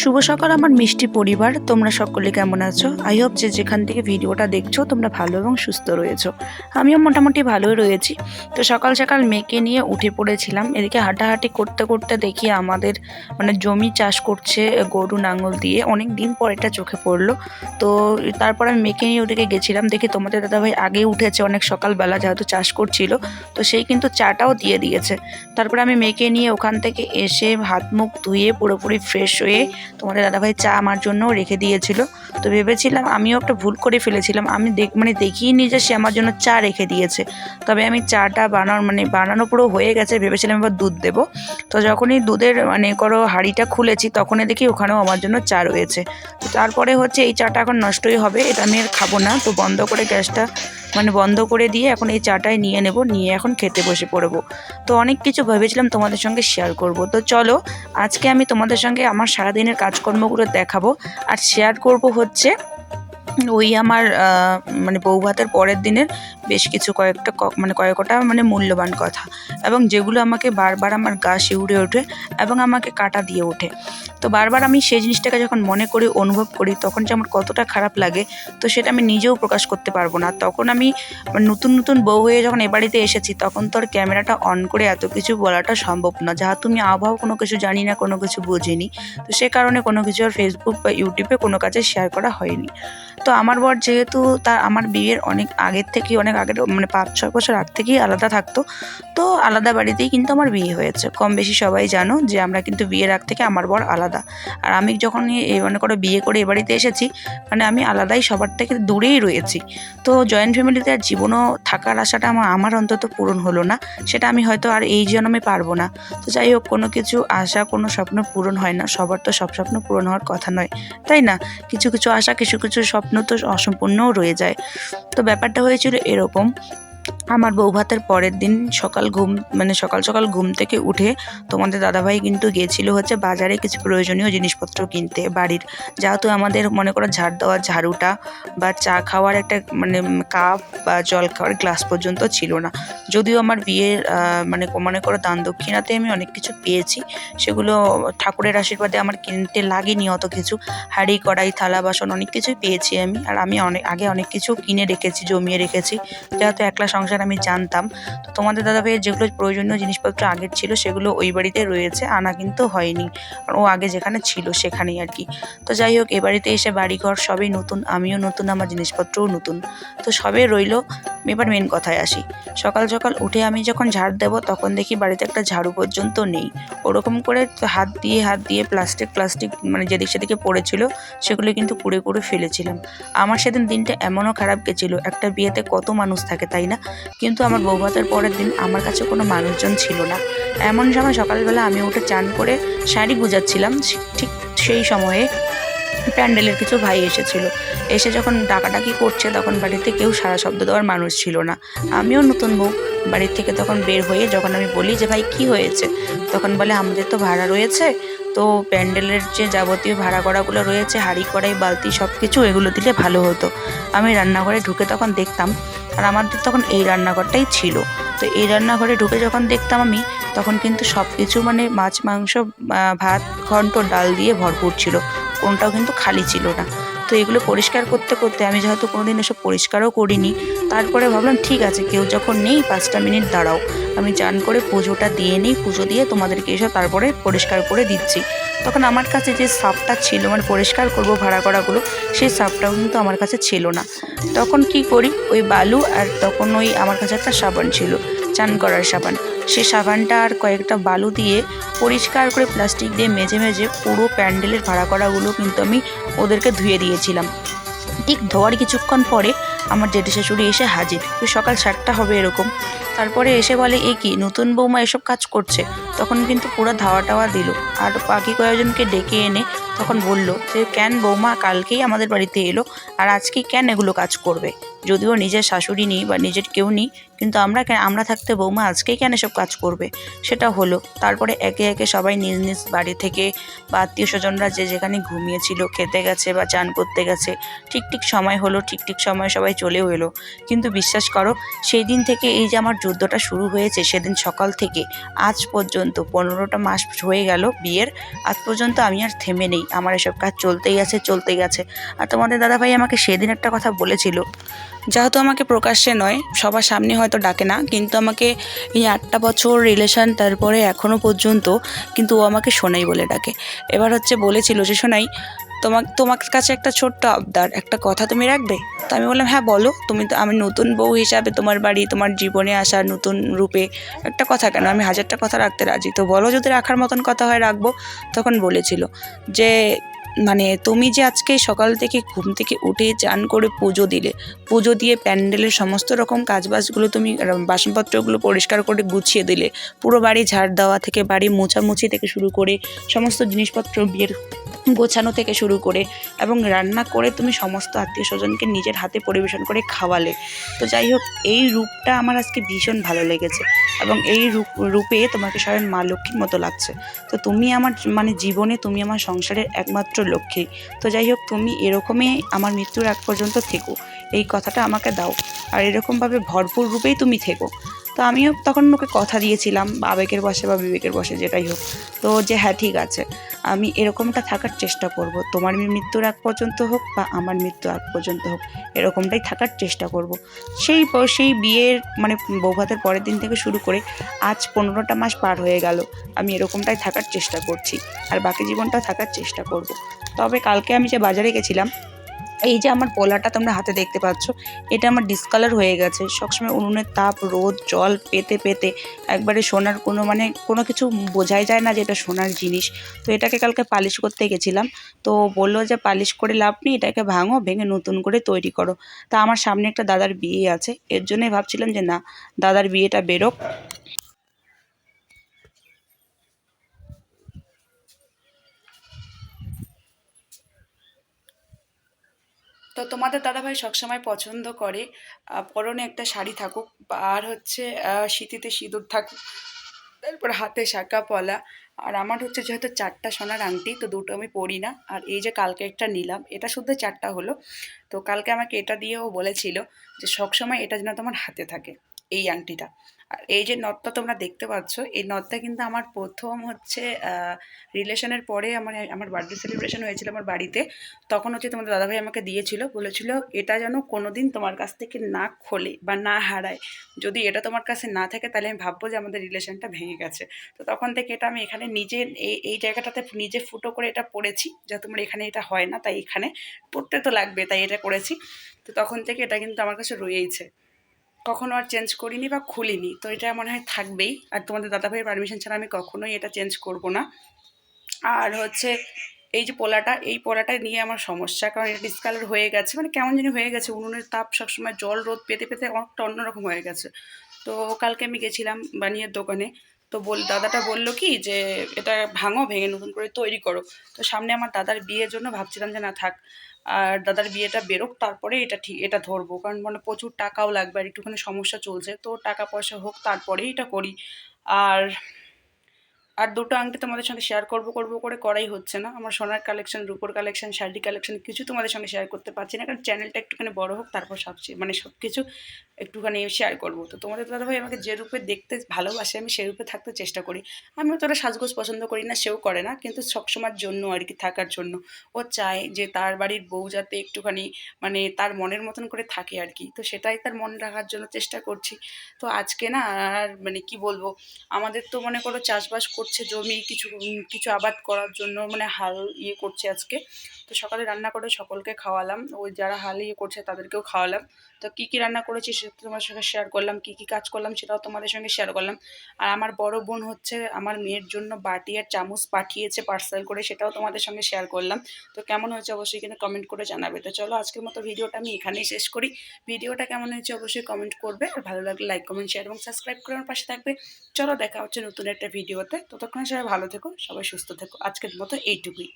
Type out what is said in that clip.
শুভ সকাল আমার মিষ্টি পরিবার, তোমরা সকলে কেমন আছো? আই হোপ যে যেখান থেকে ভিডিওটা দেখছো তোমরা ভালো এবং সুস্থ রয়েছো। আমিও মোটামুটি ভালোই রয়েছি। তো সকাল সকাল মেয়েকে নিয়ে উঠে পড়েছিলাম। এদিকে হাঁটাহাঁটি করতে করতে দেখি আমাদের জমি চাষ করছে গরু নাঙল দিয়ে। অনেক দিন পর এটা চোখে পড়লো। তো তারপর আমি মেয়েকে নিয়ে ওদিকে গেছিলাম। দেখি তোমাদের দাদাভাই আগে উঠেছে অনেক সকালবেলা, যেহেতু চাষ করছিল। তো সেই কিন্তু চাটাও দিয়ে দিয়েছে। তারপরে আমি মেয়েকে নিয়ে ওখান থেকে এসে হাত মুখ ধুয়ে পুরোপুরি ফ্রেশ হয়ে তোমাদের দাদাভাই চা আমার জন্যও রেখে দিয়েছিল। তো ভেবেছিলাম আমিও একটা ভুল করে ফেলেছিলাম, আমি দেখিনি যে সে আমার জন্য চা রেখে দিয়েছে। তবে আমি চাটা বানানো পুরো হয়ে গেছে, ভেবেছিলাম এবার দুধ দেবো। তো যখনই দুধের হাঁড়িটা খুলেছি তখনই দেখি ওখানেও আমার জন্য চা রয়েছে। তো তারপরে এই চাটা এখন নষ্টই হবে, এটা আমি আর খাবো না। তো বন্ধ করে গ্যাসটা বন্ধ করে দিয়ে এখন এই চাটাই নিয়ে নেব, নিয়ে এখন খেতে বসে পড়বো। তো অনেক কিছু ভেবেছিলাম তোমাদের সঙ্গে শেয়ার করব। তো চলো আজকে আমি তোমাদের সঙ্গে আমার সারাদিনের কাজকর্মগুলো দেখাবো। আর শেয়ার করব ওই আমার বউ ভাতের পরের দিনের বেশ কিছু কয়েকটা মূল্যবান কথা, এবং যেগুলো আমাকে বারবার আমার গা শিউরে ওঠে এবং আমাকে কাটা দিয়ে ওঠে। তো বারবার আমি সেই জিনিসটাকে যখন মনে করি, অনুভব করি, তখন যে আমার কতটা খারাপ লাগে, তো সেটা আমি নিজেও প্রকাশ করতে পারবো না। তখন আমি নতুন নতুন বউ হয়ে যখন এ বাড়িতে এসেছি, তখন তো আর ক্যামেরাটা অন করে এত কিছু বলাটা সম্ভব না, যাহা তুমি আবহাওয়া কোনো কিছু জানি না, কোনো কিছু বুঝিনি। তো সে কারণে কোনো কিছু আর ফেসবুক বা ইউটিউবে কোনো কাজে শেয়ার করা হয়নি। তো আমার বর যেহেতু আমার বিয়ের অনেক আগের 5-6 বছর আগ থেকেই আলাদা থাকতো। তো আলাদা বাড়িতেই কিন্তু আমার বিয়ে হয়েছে। কম বেশি সবাই জানো যে আমরা কিন্তু বিয়ের আগ থেকে আমার বর আলাদা। আর আমি যখন বিয়ে করে এ বাড়িতে এসেছি, আমি আলাদাই, সবার থেকে দূরেই রয়েছি। তো জয়েন্ট ফ্যামিলিতে আর জীবনও থাকার আশাটা আমার অন্তত পূরণ হলো না। সেটা আমি হয়তো আর এই জন্মে পারবো না। তো যাই হোক, কোনো কিছু আশা, কোনো স্বপ্ন পূরণ হয় না। সবার তো সব স্বপ্ন পূরণ হওয়ার কথা নয়, তাই না? কিছু কিছু আশা, কিছু কিছু স্বপ্ন তো অসম্পূর্ণও রয়ে যায়। তো ব্যাপারটা হয়েছিল এরকম। আমার বউ ভাতের পরের দিন সকাল সকাল ঘুম থেকে উঠে তোমাদের দাদাভাই কিন্তু গিয়েছিল বাজারে কিছু প্রয়োজনীয় জিনিসপত্র কিনতে বাড়ির। যেহেতু আমাদের ঝাড় দেওয়ার ঝাড়ুটা বা চা খাওয়ার একটা কাপ বা জল খাওয়ার গ্লাস পর্যন্ত ছিল না। যদিও আমার বিয়ের দান দক্ষিণাতে আমি অনেক কিছু পেয়েছি, সেগুলো ঠাকুরের আশীর্বাদে আমার কিনতে লাগেনি অত কিছু। হাঁড়ি কড়াই থালা বাসন অনেক কিছুই পেয়েছি আমি। আর আমি অনেক কিছু কিনে রেখেছি, জমিয়ে রেখেছি, যেহেতু একলা সংসার আমি জানতাম। তো তোমাদের দাদাভাইয়ের যেগুলো প্রয়োজনীয় জিনিসপত্র আগের ছিল সেগুলো ওই বাড়িতে রয়েছে, আনা কিন্তু হয়নি। ও আগে যেখানে ছিল সেখানেই আর কি। তো যাই হোক, এ বাড়িতে এসে বাড়িঘর সবই নতুন, আমিও নতুন, আমার জিনিসপত্রও নতুন। তো সবে রইলো। এবার মেন কথায় আসি। সকাল সকাল উঠে আমি যখন ঝাড় দেবো, তখন দেখি বাড়িতে একটা ঝাড়ু পর্যন্ত নেই। ওরকম করে হাত দিয়ে প্লাস্টিক যেদিক সেদিকে পড়েছিল সেগুলো কিন্তু কুড়ে কুড়ে ফেলেছিলাম। আমার সেদিন দিনটা এমনও খারাপ গেছিলো। একটা বিয়েতে কত মানুষ থাকে, তাই না? কিন্তু আমার বউ ভাতের পরের দিন আমার কাছে কোনো মানুষজন ছিল না। এমন সময় সকালবেলা আমি উঠে চান করে শাড়ি গুজাচ্ছিলাম, ঠিক সেই সময়ে প্যান্ডেলের কিছু ভাই এসেছিল। এসে যখন ডাকাডাকি করছে, তখন বাড়িতে কেউ সারা শব্দ দেওয়ার মানুষ ছিল না। আমিও নতুন বউ, বাড়ির থেকে তখন বের হয়ে যখন আমি বলি যে ভাই কি হয়েছে, তখন বলে আমাদের তো ভাড়া রয়েছে, তো প্যান্ডেলের যে যাবতীয় ভাড়া করাগুলো রয়েছে, হাঁড়ি কড়াই বালতি সব কিছু, এগুলো দিলে ভালো হতো। আমি রান্নাঘরে ঢুকে তখন দেখতাম, আর আমাদের তখন এই রান্নাঘরটাই ছিল। তো এই রান্নাঘরে ঢুকে যখন দেখতাম আমি, তখন কিন্তু সব কিছু মাছ মাংস ভাত ঘন্ট ডাল দিয়ে ভরপুর ছিল, কোনটাও কিন্তু খালি ছিল না। তো এগুলো পরিষ্কার করতে করতে, আমি যেহেতু কোনোদিন এসব পরিষ্কারও করিনি, তারপরে ভাবলাম ঠিক আছে, কেউ যখন নেই 5টা মিনিট দাঁড়াও, আমি চান করে পুজোটা দিয়ে নিই, পুজো দিয়ে তোমাদেরকে এসব তারপরে পরিষ্কার করে দিচ্ছি। তখন আমার কাছে যে সার্ফটা ছিল, পরিষ্কার করব ভাড়া করাগুলো, সেই সার্ফটাও কিন্তু আমার কাছে ছিল না। তখন কি করি, ওই বালু আর তখন আমার কাছে একটা সাবান ছিল, চান করার সাবান। সেই সাবানটা আর কয়েকটা বালু দিয়ে পরিষ্কার করে প্লাস্টিক দিয়ে মেজে মেজে পুরো প্যান্ডেলের ভাড়া করাগুলো কিন্তু আমি ওদেরকে ধুয়ে দিয়েছিলাম। ঠিক ধোয়ার কিছুক্ষণ পরে আমার জেঠু শাশুড়ি এসে হাজির। সকাল 7টা হবে এরকম। তারপরে এসে বলে, এ কি নতুন বৌমা এসব কাজ করছে? তখন কিন্তু পুরো ধাওয়া টাওয়া দিল। আর বাকি কয়েকজনকে ডেকে এনে তখন বলল যে কেন বৌমা কালকেই আমাদের বাড়িতে এলো, আর আজকে কেন এগুলো কাজ করবে? যদিও নিজের শাশুড়ি নেই বা নিজের কেউ নেই, কিন্তু আমরা থাকতে বৌমা আজকেই কেন সব কাজ করবে, সেটা হলো। তারপরে একে একে সবাই নিজ নিজ বাড়ি থেকে বা আত্মীয় স্বজনরা যে যেখানে ঘুমিয়েছিল, খেতে গেছে বা চান করতে গেছে, ঠিক সময় হলো, ঠিক সময় সবাই চলেও এলো। কিন্তু বিশ্বাস করো, সেই দিন থেকে এই যে আমার যুদ্ধটা শুরু হয়েছে, সেদিন সকাল থেকে আজ পর্যন্ত 15টা মাস হয়ে গেল বিয়ের, আজ পর্যন্ত আমি আর থেমে নেই। আমার এসব কাজ চলতেই গেছে। আর তোমাদের দাদাভাই আমাকে সেদিন একটা কথা বলেছিল, যেহেতু আমাকে প্রকাশ্যে নয়, সবার সামনে হয়তো ডাকে না, কিন্তু আমাকে এই 8টা বছর রিলেশন, তারপরে এখনও পর্যন্ত কিন্তু ও আমাকে সোনাই বলে ডাকে। এবার বলেছিল যে সোনাই, তোমার কাছে একটা ছোট্ট আবদার, একটা কথা তুমি রাখবে? তো আমি বললাম হ্যাঁ বলো। তুমি তো, আমি নতুন বউ হিসাবে তোমার বাড়ি, তোমার জীবনে আসা নতুন রূপে একটা কথা কেন, আমি হাজারটা কথা রাখতে রাজি, তো বলো যদি রাখার মতন কথা হয় রাখবো। তখন বলেছিল যে তুমি যে আজকে সকাল থেকে ঘুম থেকে উঠে চান করে পুজো দিয়ে প্যান্ডেলের সমস্ত রকম কাজবাজগুলো তুমি, বাসনপত্রগুলো পরিষ্কার করে গুছিয়ে দিলে, পুরো বাড়ি ঝাড় দেওয়া থেকে বাড়ি মোছামুছি থেকে শুরু করে সমস্ত জিনিসপত্র বিয়ের গোছানো থেকে শুরু করে এবং রান্না করে তুমি সমস্ত আত্মীয় স্বজনকে নিজের হাতে পরিবেশন করে খাওয়ালে। তো যাই হোক, এই রূপটা আমার আজকে ভীষণ ভালো লেগেছে এবং এই রূপে তোমাকে স্বয়ং মা লক্ষ্মীর মতো লাগছে। তো তুমি আমার জীবনে, তুমি আমার সংসারের একমাত্র লক্ষ্মী। তো যাই হোক, তুমি এরকমই আমার মৃত্যুর আগ পর্যন্ত থেকো, এই কথাটা আমাকে দাও, আর এরকমভাবে ভরপুর রূপেই তুমি থেকো। তো আমিও তখন ওকে কথা দিয়েছিলাম, আবেগের বশে বা বিবেকের বশে যেটাই হোক, তো যে হ্যাঁ ঠিক আছে, আমি এরকমটা থাকার চেষ্টা করব। তোমার মৃত্যুর আগ পর্যন্ত হোক বা আমার মৃত্যুর আগ পর্যন্ত হোক, এরকমটাই থাকার চেষ্টা করব। সেই বিয়ের বৌভাতের পরের দিন থেকে শুরু করে আজ 15টা মাস পার হয়ে গেল, আমি এরকমটাই থাকার চেষ্টা করছি, আর বাকি জীবনটা থাকার চেষ্টা করব। তবে কালকে আমি যে বাজারে গেছিলাম, এই যে আমার পোলাটা তোমরা হাতে দেখতে পাচ্ছ, এটা আমার ডিসকালার হয়ে গেছে। সবসময় উনুনের তাপ, রোদ, জল পেতে পেতে একবারে সোনার কোনো কিছু বোঝাই যায় না যে এটা সোনার জিনিস। তো এটাকে কালকে পালিশ করতে গেছিলাম, তো বললো যে পালিশ করে লাভ নেই, এটাকে ভেঙে নতুন করে তৈরি করো। তা আমার সামনে একটা দাদার বিয়ে আছে, এর জন্যই ভাবছিলাম যে না, দাদার বিয়েটা বেরোক। তো তোমাদের দাদাভাই সবসময় পছন্দ করে পরনে একটা শাড়ি থাকুক, আর সিঁথিতে সিঁদুর থাকুক, তারপর হাতে শাঁখা পলা। আর আমার যেহেতু 4টা সোনার আংটি, তো দুটো আমি পরি না। আর এই যে কালকে একটা নিলাম, এটা শুদ্ধ 4টা হলো। তো কালকে আমাকে এটা দিয়েও বলেছিল যে সবসময় এটা যেন তোমার হাতে থাকে, এই আংটিটা। আর এই যে নথটা তোমরা দেখতে পাচ্ছ, এই নথটা কিন্তু আমার প্রথম রিলেশনের পরে আমার বার্থডে সেলিব্রেশন হয়েছিল আমার বাড়িতে। তখন তোমাদের দাদাভাই আমাকে দিয়েছিল, বলেছিল এটা যেন কোনোদিন তোমার কাছ থেকে না খোলে বা না হারায়। যদি এটা তোমার কাছে না থাকে তাহলে আমি ভাববো যে আমাদের রিলেশনটা ভেঙে গেছে। তো তখন থেকে এটা আমি এখানে নিজে এই জায়গাটাতে নিজে ফুটো করে এটা পড়েছি, যা তোমার এখানে এটা হয় না, তাই এখানে পড়তে তো লাগবে, তাই এটা করেছি। তো তখন থেকে এটা কিন্তু আমার কাছে রয়েইছে, কখনো আর চেঞ্জ করিনি বা খুলিনি। তো এটা মনে হয় থাকবেই, আর তোমাদের দাদাভাইয়ের পারমিশন ছাড়া আমি কখনোই এটা চেঞ্জ করব না। আর এই যে এই পোলাটা নিয়ে আমার সমস্যা, কারণ এটা ডিসকালার হয়ে গেছে, কেমন জানি হয়ে গেছে, উনুনের তাপ সবসময় জল রোদ পেতে পেতে অনেকটা অন্যরকম হয়ে গেছে। তো কালকে আমি গেছিলাম বানিয়ার দোকানে, তো দাদাটা বললো কি যে এটা ভেঙে নতুন করে তৈরি করো। তো সামনে আমার দাদার বিয়ের জন্য ভাবছিলাম যে না থাক, আর দাদার বিয়েটা বেরোক, তারপরে এটা ধরবো, কারণ প্রচুর টাকাও লাগবে, আর একটুখানি সমস্যা চলছে, তো টাকা পয়সা হোক তারপরেই এটা করি। আর আর দুটো আংটি তোমাদের সঙ্গে শেয়ার করবো করে করাই হচ্ছে না। আমার সোনার কালেকশন, রূপোর কালেকশন, শাড়ি কালেকশন কিছু তোমাদের সঙ্গে শেয়ার করতে পারছি না, কারণ চ্যানেলটা একটুখানি বড় হোক, তারপর সব কিছু একটুখানি শেয়ার করবো। তো তোমাদের দাদাভাই আমাকে যে রূপে দেখতে ভালোবাসে, আমি সেই রূপে থাকতে চেষ্টা করি। আমিও তোরা সাজগোজ পছন্দ করি না, সেও করে না, কিন্তু সবসময়ের জন্য আর কি, থাকার জন্য ও চায় যে তার বাড়ির বউ যাতে একটুখানি তার মনের মতন করে থাকে আর কি। তো সেটাই তার মন রাখার জন্য চেষ্টা করছি। তো আজকে না আর কি বলবো, আমাদের তো মনে করো চাষবাস করছে, জমি কিছু কিছু আবাদ করার জন্য হাল করছে আজকে। তো সকালে রান্না করে সকলকে খাওয়ালাম, ওই যারা হাল করছে তাদেরকেও খাওয়ালাম। তো কী কী রান্না করেছি সেটা তোমাদের সঙ্গে শেয়ার করলাম, কী কী কাজ করলাম সেটাও তোমাদের সঙ্গে শেয়ার করলাম। আর আমার বড় বোন আমার মেয়ের জন্য বাটি আর চামচ পাঠিয়েছে পার্সেল করে, সেটাও তোমাদের সঙ্গে শেয়ার করলাম। তো কেমন হয়েছে অবশ্যই কিন্তু কমেন্ট করে জানাবে। তো চলো আজকের মতো ভিডিওটা আমি এখানেই শেষ করি। ভিডিওটা কেমন হয়েছে অবশ্যই কমেন্ট করবে, আর ভালো লাগলে লাইক, কমেন্ট, শেয়ার এবং সাবস্ক্রাইব করে আমার পাশে থাকবে। চলো দেখা হচ্ছে নতুন একটা ভিডিওতে, ততক্ষণে সবাই ভালো থেকো, সবাই সুস্থ থেকো, আজকের মতো এইটুকুই।